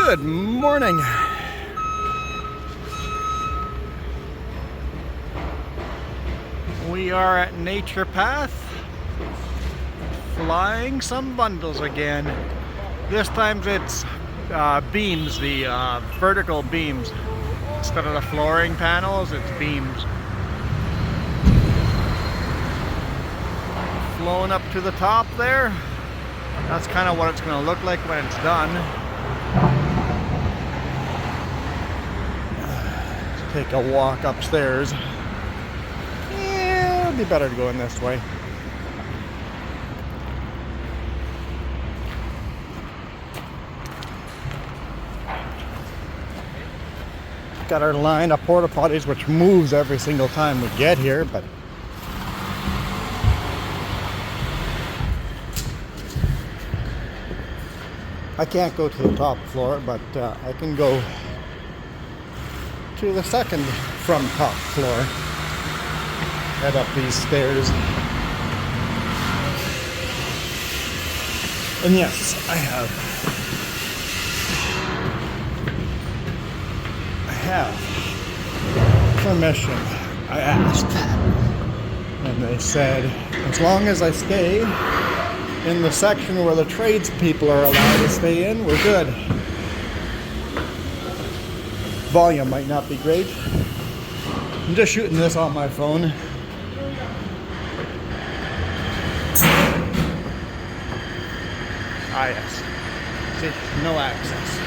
Good morning. We are at Nature Path, flying some bundles again. This time it's beams, the vertical beams. Instead of the flooring panels, it's beams. Flown up to the top there. That's kind of what it's going to look like when it's done. Let's take a walk upstairs. Yeah, it'd be better to go in this way. Got our line of porta potties, which moves every single time we get here, but I can't go to the top floor, but I can go to the second from top floor. Head up these stairs. And yes, I have permission. I asked. And they said, as long as I stay in the section where the tradespeople are allowed to stay in, we're good. Volume might not be great. I'm just shooting this on my phone. Ah yes. See, no access.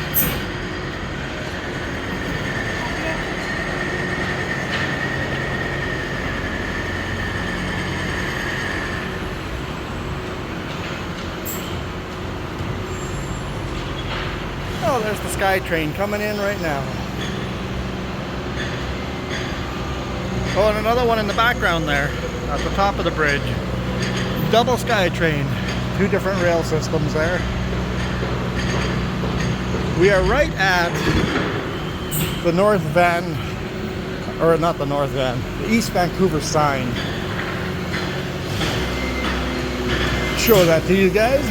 Oh, there's the Sky train coming in right now. Oh, and another one in the background there, at the top of the bridge. Double Sky train. Two different rail systems there. We are right at the North Van, or not the North Van, the East Vancouver sign. Show that to you guys.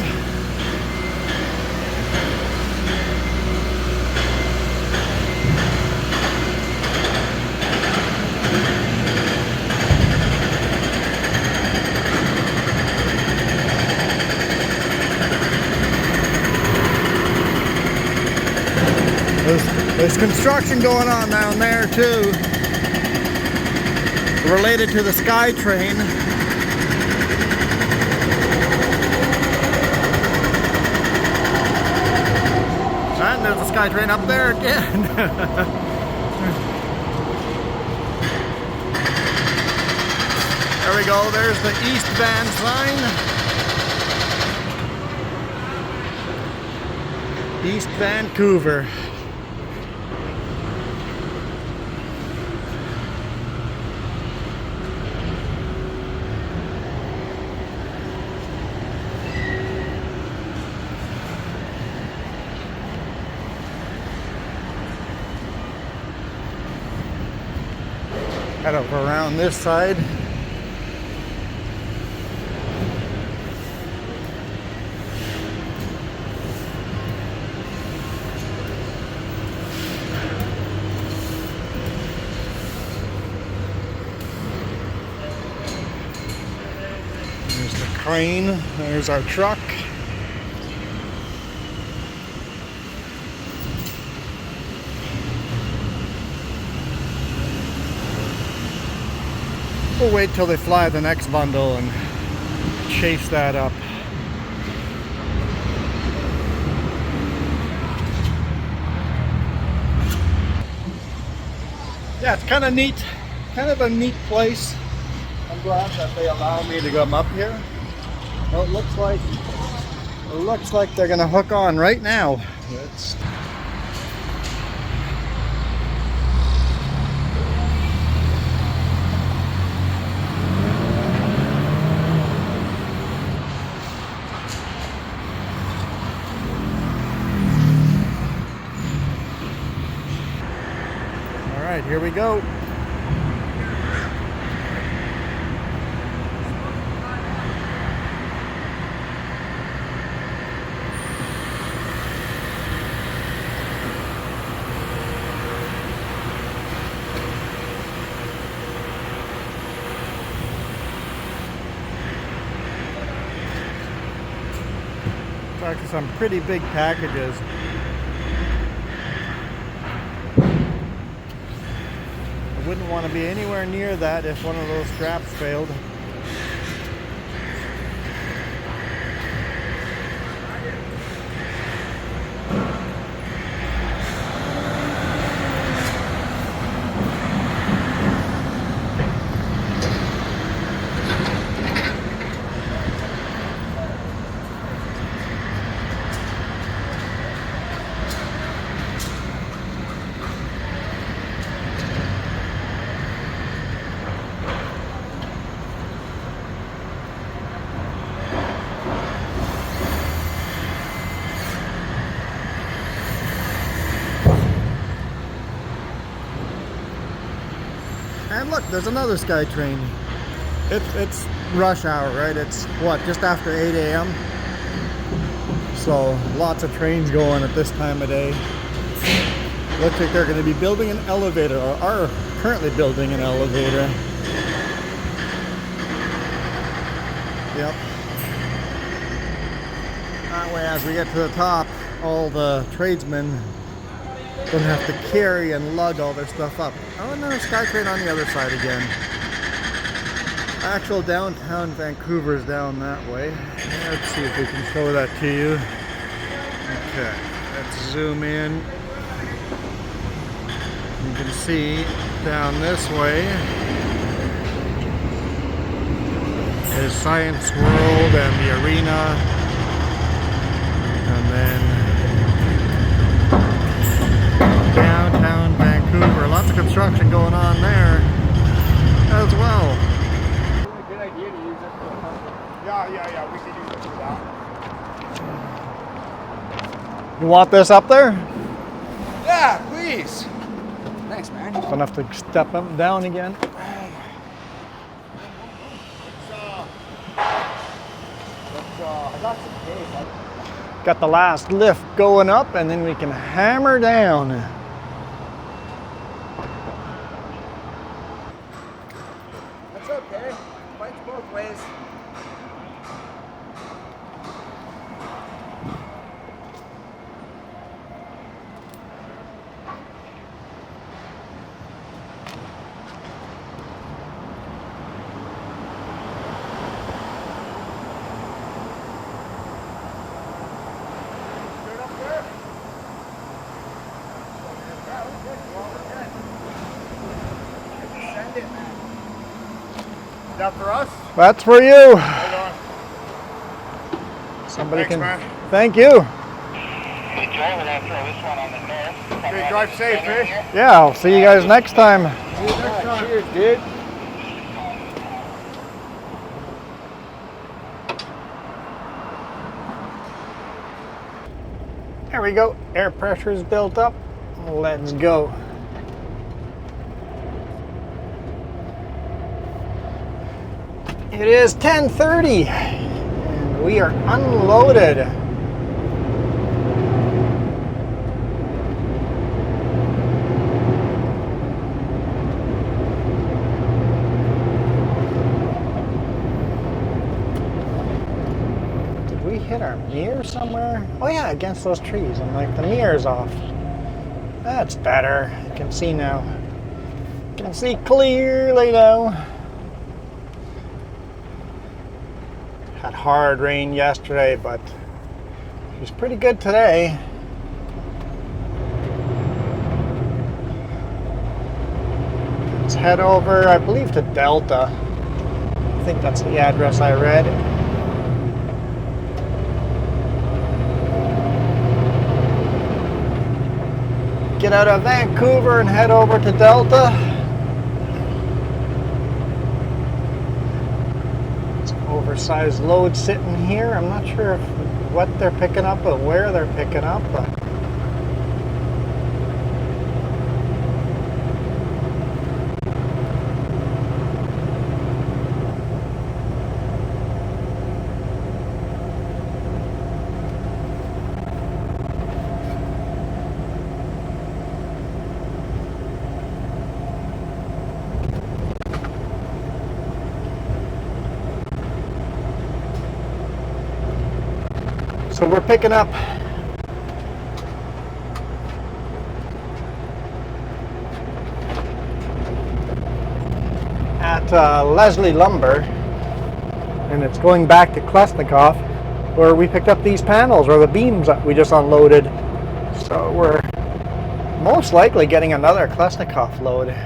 There's construction going on down there too, related to the Sky train. And there's the Sky train up there again. There we go, there's the East Van sign. East Vancouver. Head up around this side. There's the crane. There's our truck. We'll wait till they fly the next bundle and chase that up. Yeah, it's kind of neat, kind of a neat place. I'm glad that they allow me to come up here. Well, it looks like they're gonna hook on right now. It's Alright, here we go. actually some pretty big packages. I wouldn't want to be anywhere near that if one of those straps failed. And look, there's another SkyTrain. It's rush hour, right? It's what, just after 8 a.m. So lots of trains going at this time of day. Looks like they're going to be building an elevator, or are currently building an elevator. Yep. That way, as we get to the top, all the tradesmen don't have to carry and lug all their stuff up. Oh, and there's a SkyTrain on the other side again. Actual downtown Vancouver is down that way. Let's see if we can show that to you. Okay, let's zoom in. You can see down this way is Science World and the arena. And then downtown Vancouver. Lots of construction going on there as well. Good idea to use it for the pumpkin. Yeah, we could use it for that. You want this up there? Yeah, please. Thanks, man. Don't have to step them down again. I got some cake. Got the last lift going up, and then we can hammer down. That's okay. Fights both ways. Is that for us? That's for you. Hold on. Somebody Thanks, can. man. Thank you. Good driving after this one on the north. Okay, drive safe, eh? Yeah, I'll see you guys next time. See you next time. Cheers, dude. There we go. Air pressure is built up. Let's go. It is 10:30 and we are unloaded. Did we hit our mirror somewhere? Oh yeah, against those trees, and like the mirror's off. That's better. You can see now. You can see clearly now. Had hard rain yesterday, but it was pretty good today. Let's head over, I believe, to Delta. I think that's the address I read. Get out of Vancouver and head over to Delta. Oversized load sitting here. I'm not sure if what they're picking up or where they're picking up, but So we're picking up at Leslie Lumber, and it's going back to Klesnikov, where we picked up these panels, or the beams that we just unloaded. So we're most likely getting another Klesnikov load.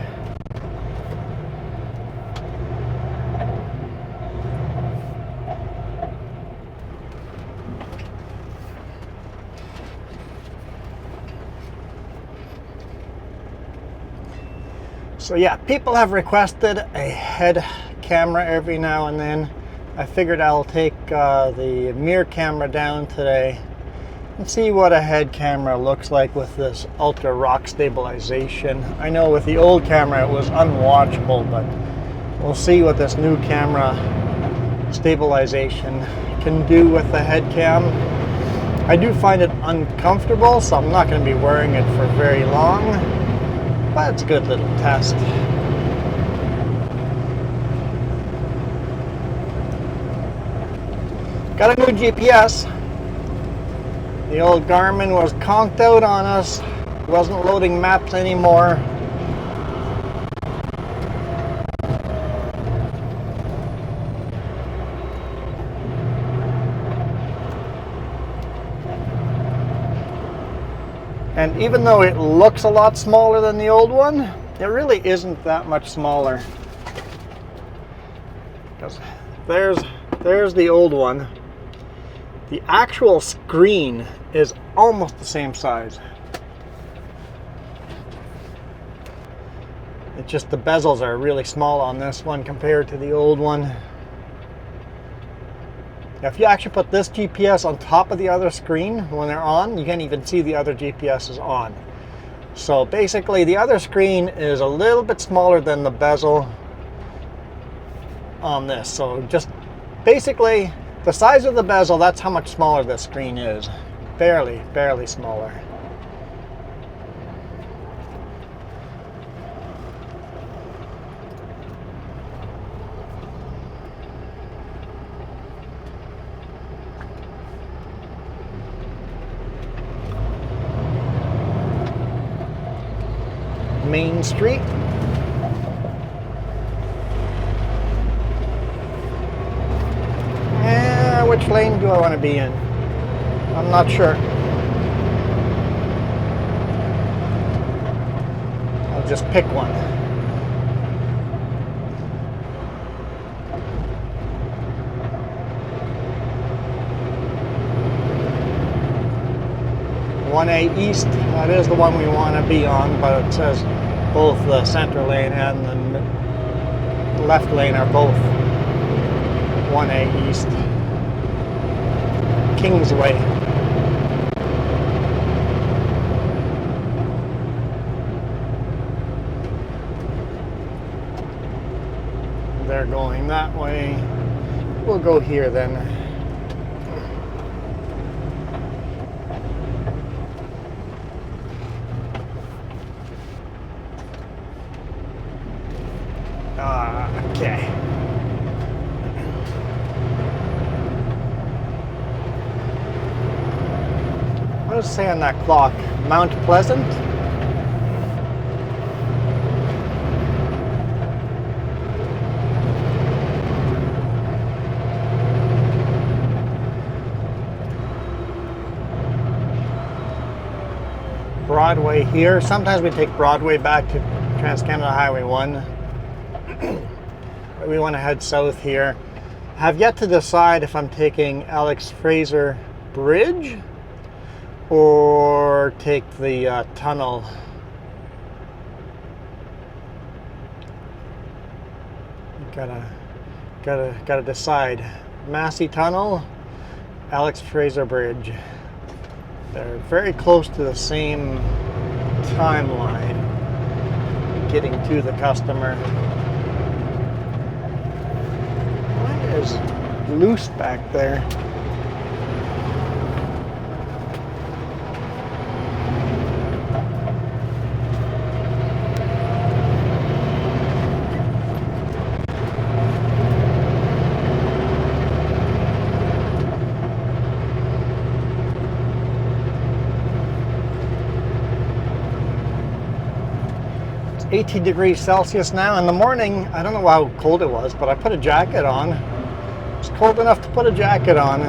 So yeah, people have requested a head camera every now and then. I figured I'll take the mirror camera down today and see what a head camera looks like with this ultra rock stabilization. I know with the old camera it was unwatchable, but we'll see what this new camera stabilization can do with the head cam. I do find it uncomfortable, so I'm not going to be wearing it for very long, but it's a good little test. Got a new GPS. The old Garmin was conked out on us. Wasn't loading maps anymore. And even though it looks a lot smaller than the old one, it really isn't that much smaller. Because there's the old one. The actual screen is almost the same size. It's just the bezels are really small on this one compared to the old one. If you actually put this GPS on top of the other screen when they're on, you can't even see the other GPS is on. So basically the other screen is a little bit smaller than the bezel on this. So just basically the size of the bezel, that's how much smaller this screen is. Barely smaller. Main Street. Which lane do I want to be in? I'm not sure. I'll just pick one. (1A) East, that is the one we want to be on, but it says both the center lane and the left lane are both 1A East. Kingsway. They're going that way. We'll go here then. Okay. What does it say on that clock? Mount Pleasant? Broadway here. Sometimes we take Broadway back to Trans-Canada Highway 1. We want to head south here. Have yet to decide if I'm taking Alex Fraser Bridge or take the tunnel. Gotta decide. Massey Tunnel, Alex Fraser Bridge. They're very close to the same timeline getting to the customer. What is loose back there? 18 degrees Celsius now. In the morning, I don't know how cold it was, but I put a jacket on. It's cold enough to put a jacket on.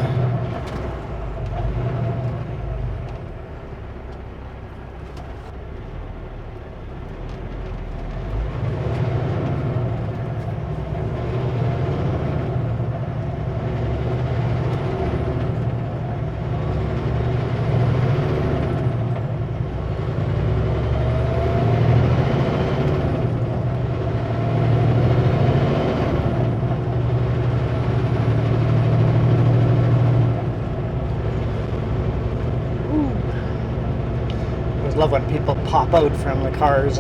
Love when people pop out from the cars.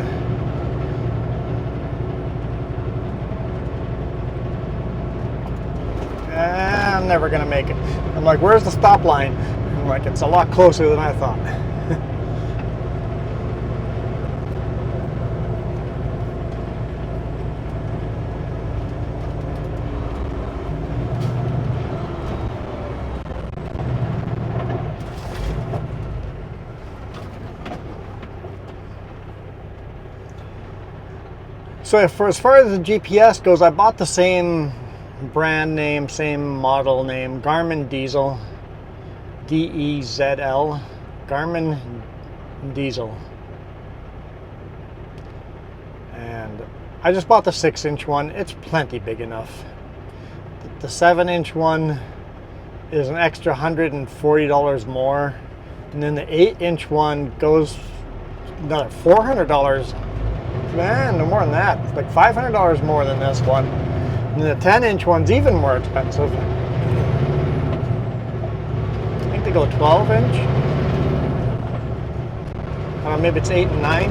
I'm never gonna make it. I'm like, where's the stop line? I'm like, it's a lot closer than I thought. So as far as the GPS goes, I bought the same brand name, same model name, Garmin Diesel, D-E-Z-L, Garmin Diesel. And I just bought the 6-inch one. It's plenty big enough. The 7-inch one is an extra $140 more. And then the 8-inch one goes another $400. Man, no more than that. It's like $500 more than this one. And the 10-inch one's even more expensive. I think they go 12-inch. Maybe it's 8 and 9.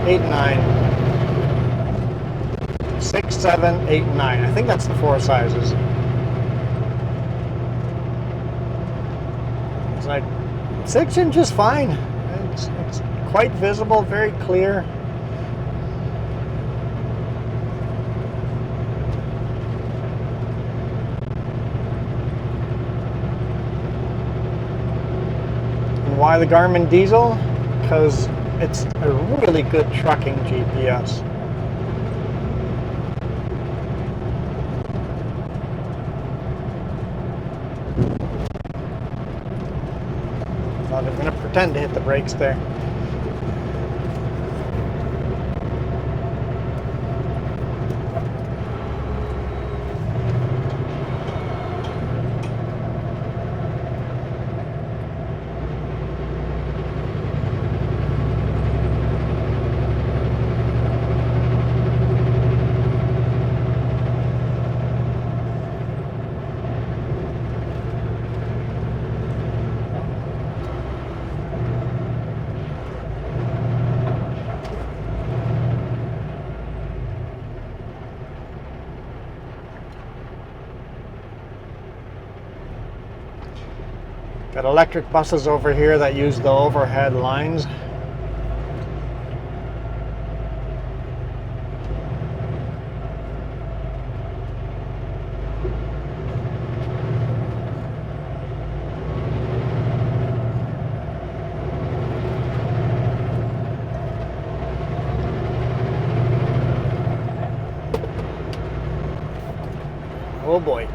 8 and 9. 6, 7, 8, and 9. I think that's the 4 sizes. It's like 6-inch is fine. It's quite visible, very clear. Why the Garmin Diesel? Because it's a really good trucking GPS. I'm going to pretend to hit the brakes there. Got electric buses over here that use the overhead lines. Oh boy.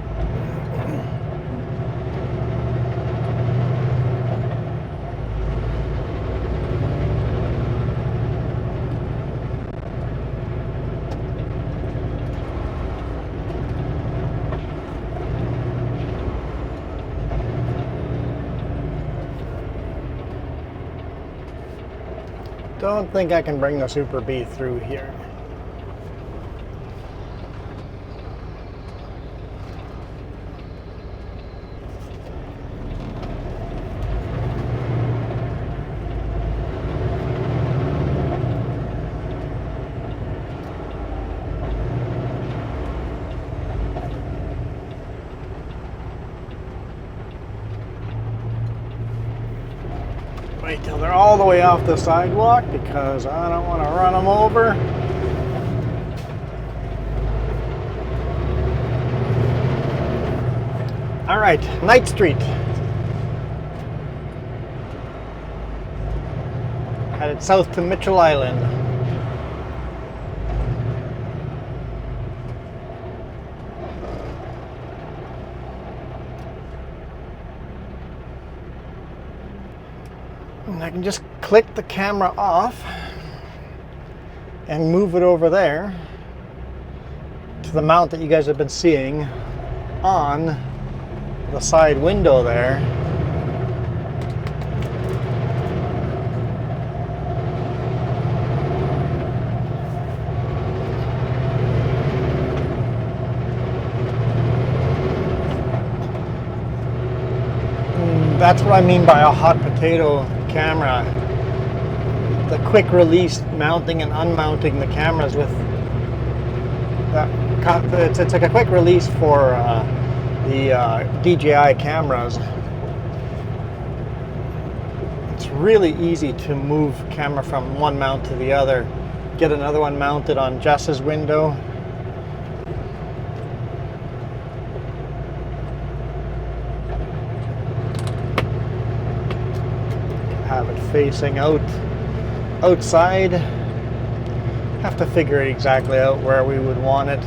Don't think I can bring the Super Bee through here. Wait till they're all the way off the sidewalk because I don't want to run them over. All right, Knight Street. Headed south to Mitchell Island. And I can just click the camera off and move it over there to the mount that you guys have been seeing on the side window there. That's what I mean by a hot potato camera. The quick release mounting and unmounting the cameras with that. It's like a quick release for the DJI cameras. It's really easy to move camera from one mount to the other. Get another one mounted on Jess's window. Have it facing outside. Have to figure exactly out where we would want it.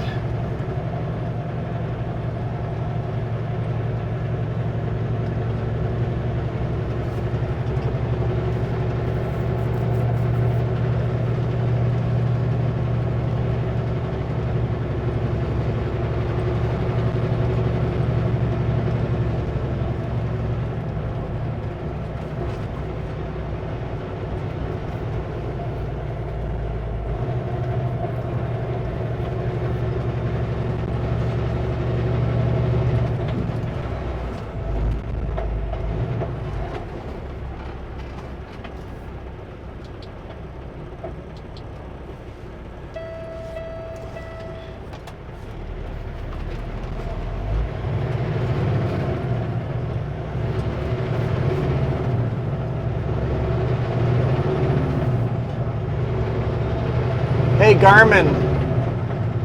Hey Garmin,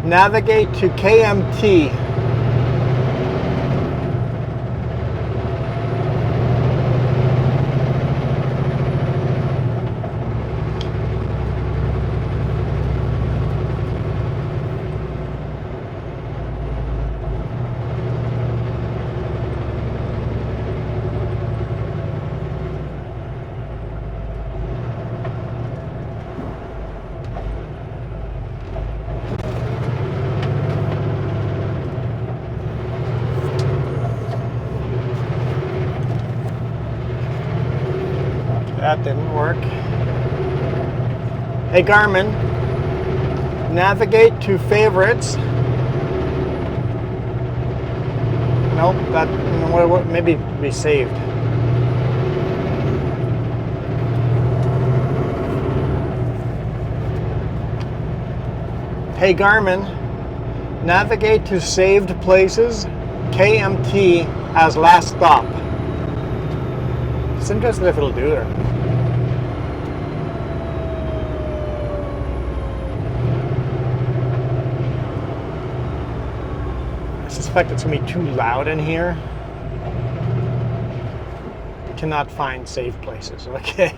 navigate to KMT. That didn't work. Hey Garmin, navigate to favorites. Nope, that maybe be saved. Hey Garmin, navigate to saved places, KMT as last stop. It's interesting if it'll do it. I suspect it's going to be too loud in here. Cannot find safe places. Okay.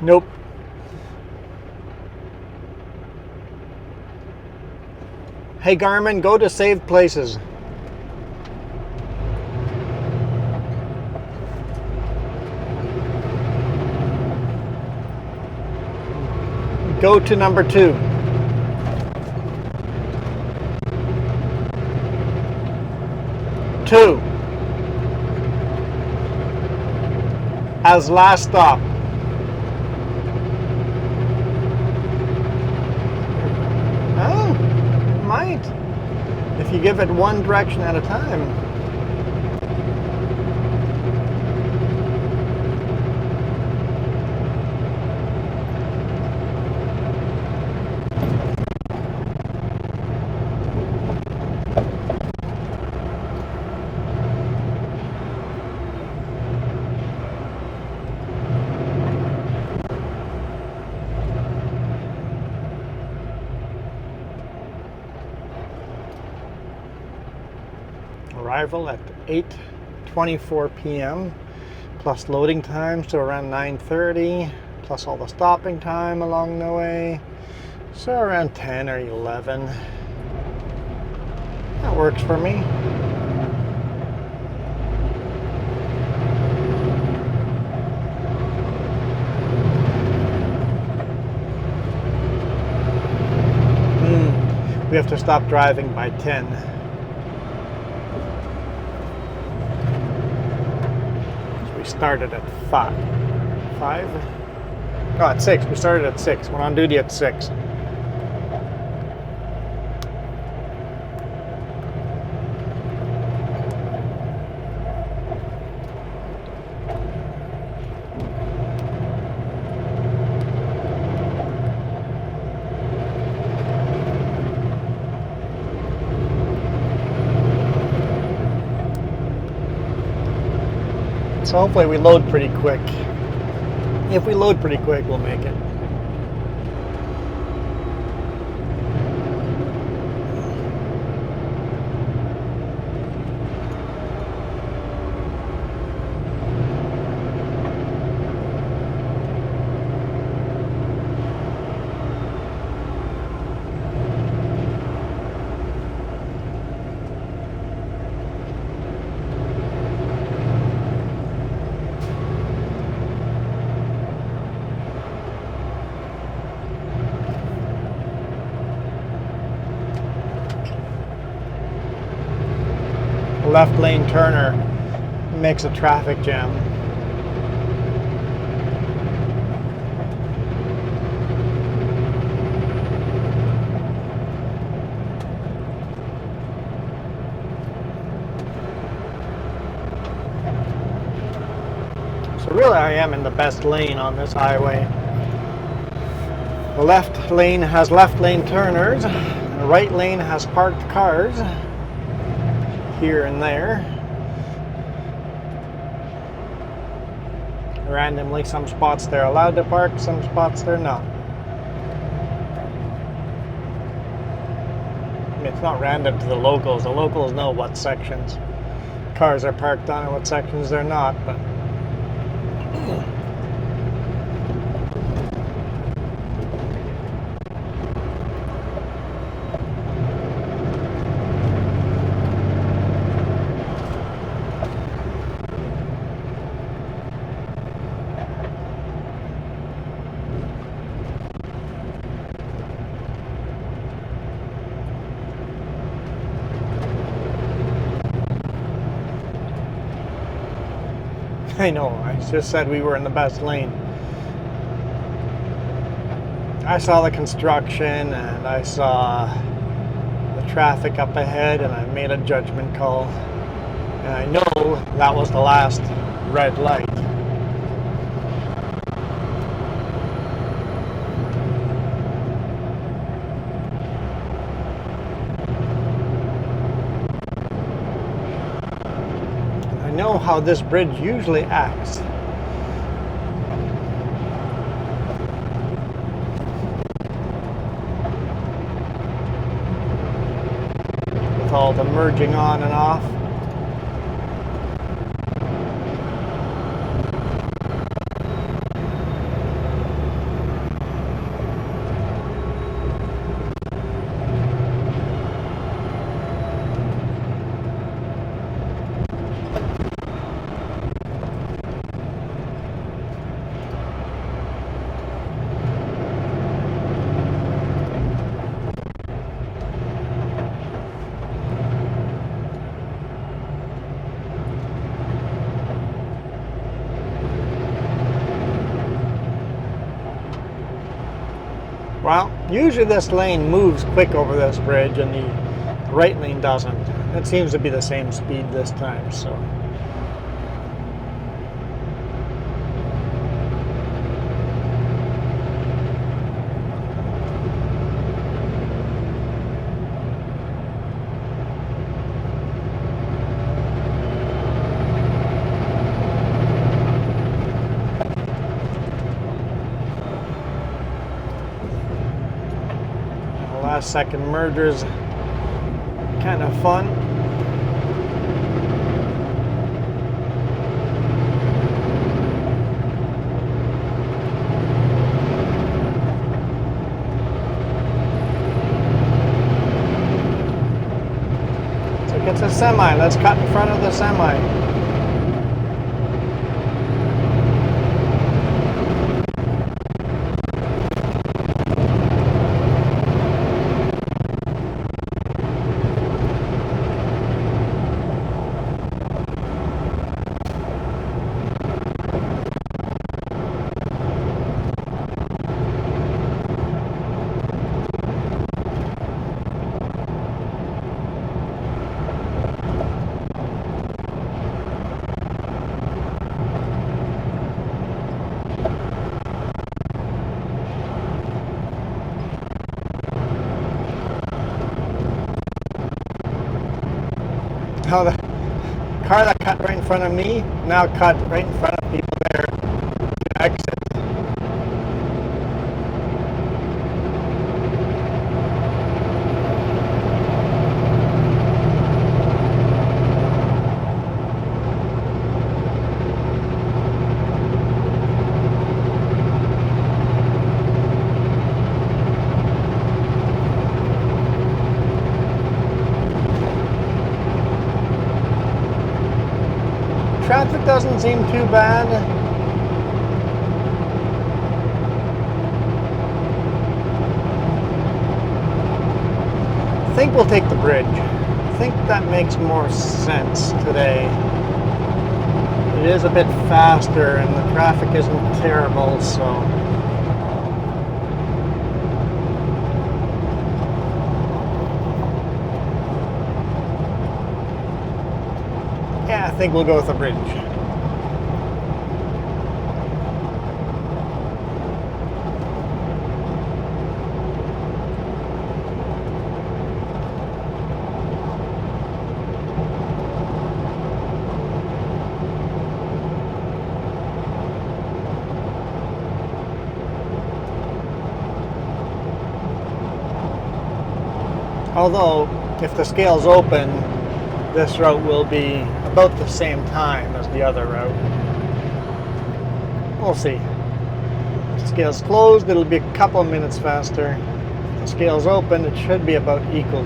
Nope. Hey Garmin, go to saved places. Go to number 2. As last stop. Oh, it might. If you give it one direction at a time. Arrival at 8:24 p.m. plus loading time, so around 9:30, plus all the stopping time along the way, so around 10 or 11. That works for me. we have to stop driving by 10. So we started at 5. No, at 6. We started at 6. Went on duty at 6. So hopefully we load pretty quick. If we load pretty quick, we'll make it. Left lane turner makes a traffic jam. So really I am in the best lane on this highway. The left lane has left lane turners, the right lane has parked cars here and there. Randomly, some spots they're allowed to park, some spots they're not. I mean, it's not random to the locals. The locals know what sections cars are parked on and what sections they're not, but I know, I just said we were in the best lane. I saw the construction and I saw the traffic up ahead and I made a judgment call. And I know that was the last red light. I know how this bridge usually acts. With all the merging on and off. Well, usually this lane moves quick over this bridge and the right lane doesn't. It seems to be the same speed this time, so. Last second mergers, kind of fun. So it gets a semi. Let's cut in front of the semi. how the car that cut right in front of me now cut right in front of people there to exit. Traffic doesn't seem too bad. I think we'll take the bridge. I think that makes more sense today. It is a bit faster and the traffic isn't terrible, so. Yeah, I think we'll go with the bridge. Although, if the scale's open, this route will be about the same time as the other route. We'll see. If the scale's closed, it'll be a couple of minutes faster. If the scale's open, it should be about equal.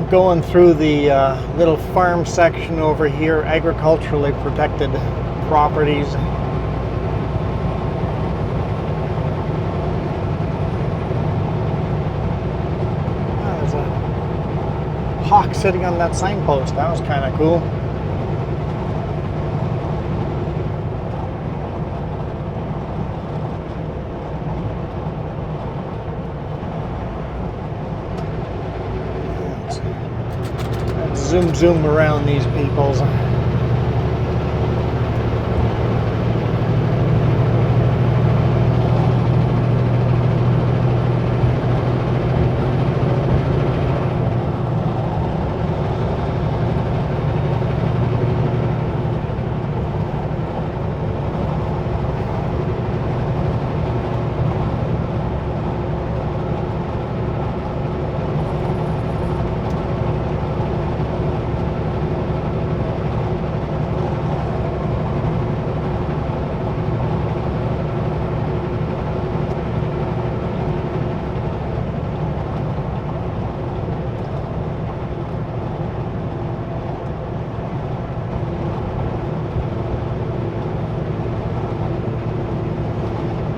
Going through the little farm section over here, agriculturally protected properties. Oh, there's a hawk sitting on that signpost. That was kind of cool. Zoom around these peoples.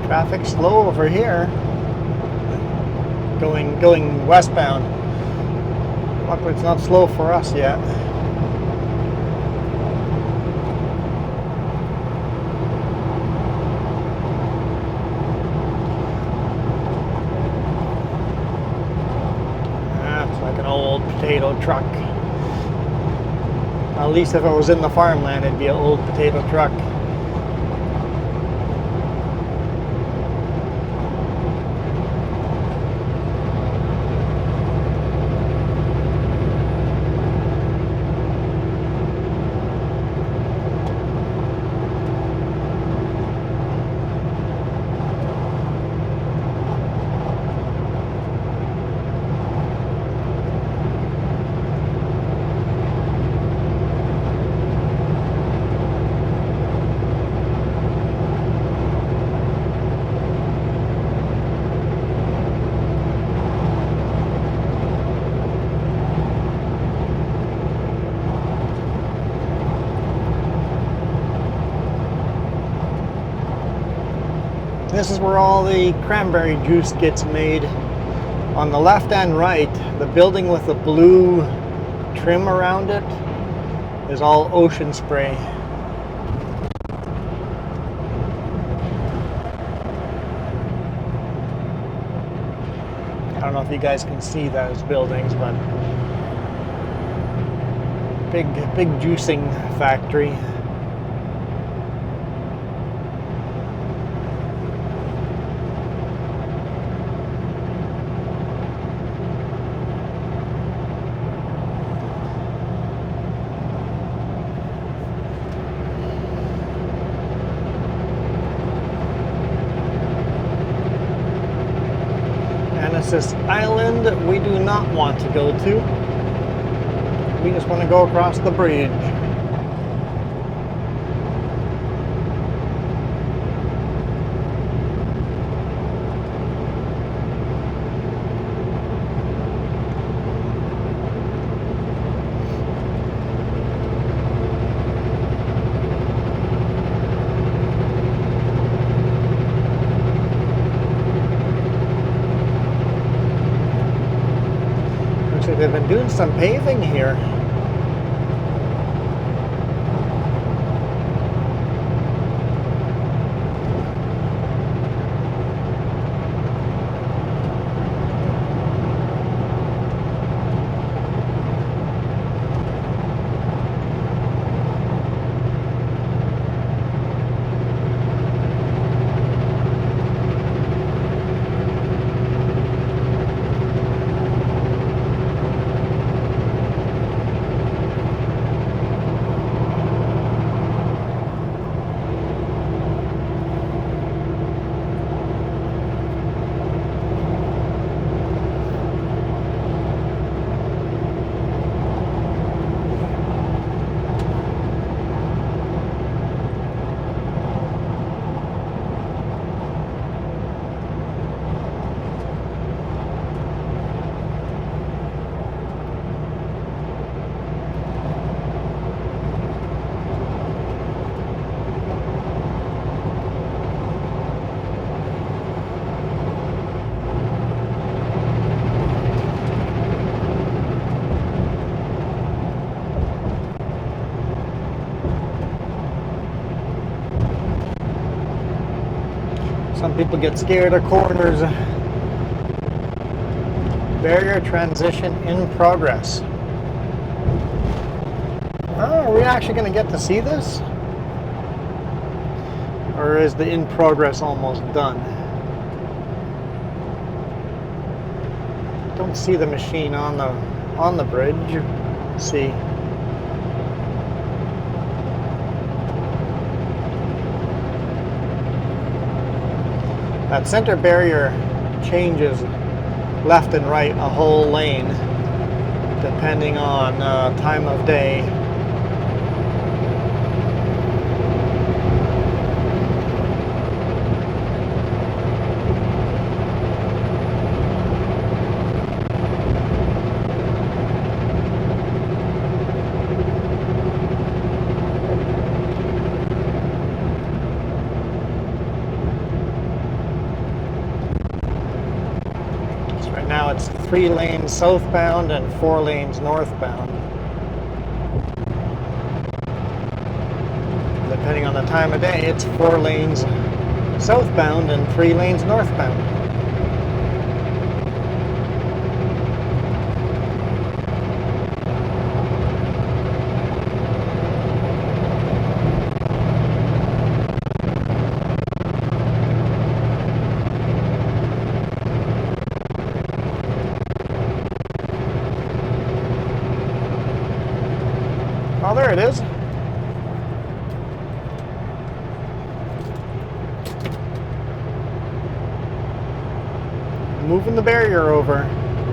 Traffic slow over here. Going westbound. Luckily it's not slow for us yet. That's like an old potato truck. At least if it was in the farmland, it'd be an old potato truck. this is where all the cranberry juice gets made. On the left and right, the building with the blue trim around it is all Ocean Spray. I don't know if you guys can see those buildings, but big juicing factory. This island we do not want to go to. We just want to go across the bridge. They've been doing some paving here. Some people get scared of corners. Barrier transition in progress. Oh, are we actually going to get to see this? Or is the in progress almost done? Don't see the machine on the bridge. Let's see. That center barrier changes left and right a whole lane depending on time of day. Now it's 3 lanes southbound and 4 lanes northbound. Depending on the time of day, it's 4 lanes southbound and 3 lanes northbound. Oh, there it is. Moving the barrier over.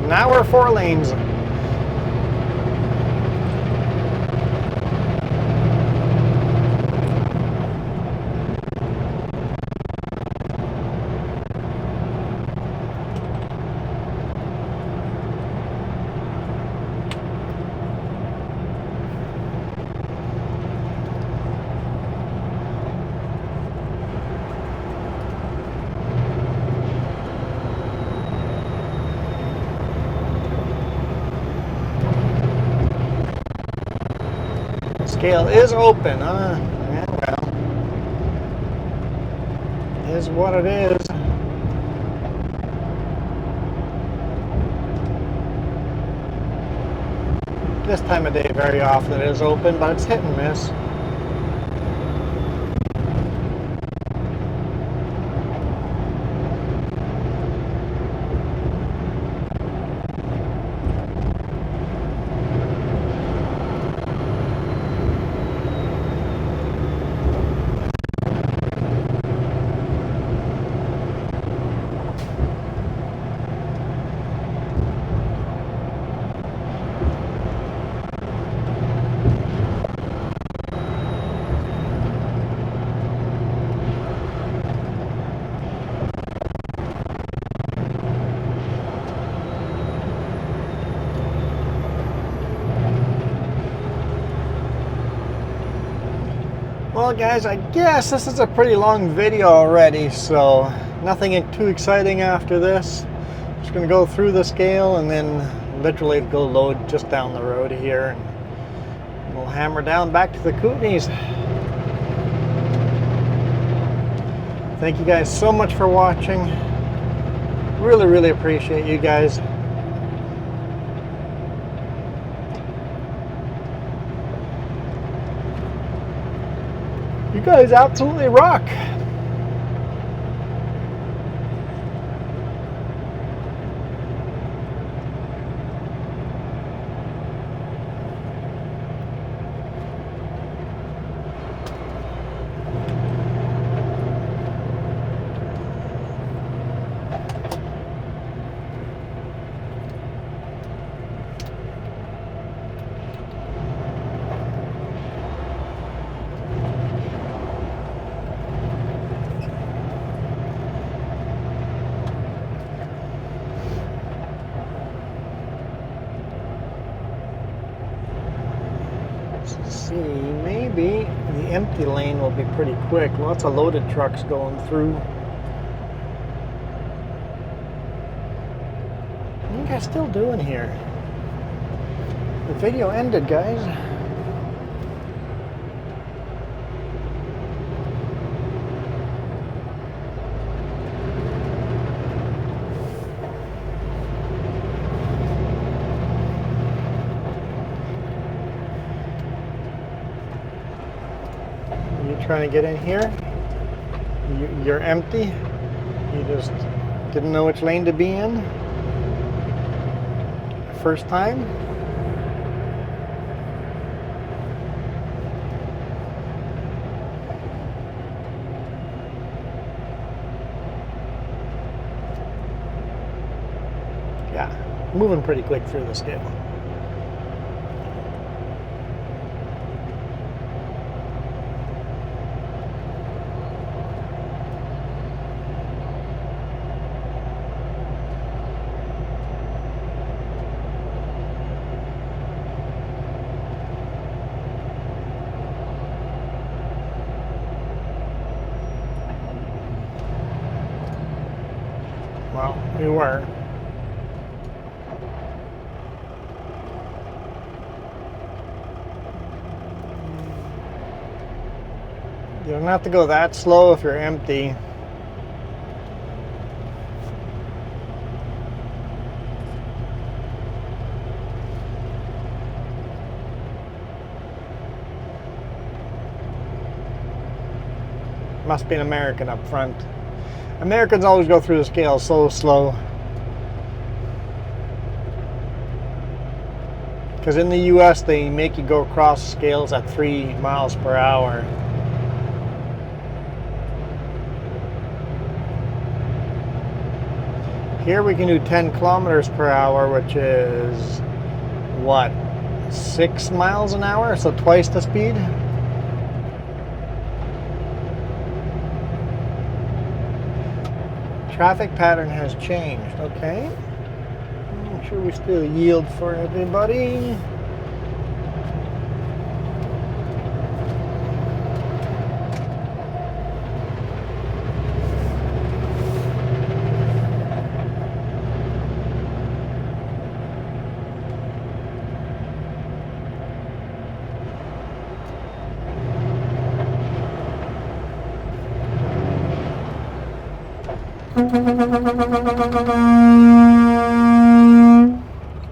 Now we're 4 lanes. scale is open, huh? Yeah, well, it is what it is. This time of day, very often it is open, but it's hit and miss. Well guys, I guess this is a pretty long video already, so nothing too exciting after this. Just gonna go through the scale and then literally go load just down the road here. And we'll hammer down back to the Kootenays. Thank you guys so much for watching. Really appreciate you guys. You guys absolutely rock. See, maybe the empty lane will be pretty quick. Lots of loaded trucks going through. What are you guys still doing here? The video ended, guys. Trying to get in here, you're empty, you just didn't know which lane to be in first time. Yeah, moving pretty quick through the scale. Well, we were. You don't have to go that slow if you're empty. Must be an American up front. Americans always go through the scale so slow. Because in the US they make you go across scales at 3 miles per hour. Here we can do 10 kilometers per hour, which is what, 6 miles an hour, so twice the speed. Traffic pattern has changed, okay. Make sure we still yield for everybody.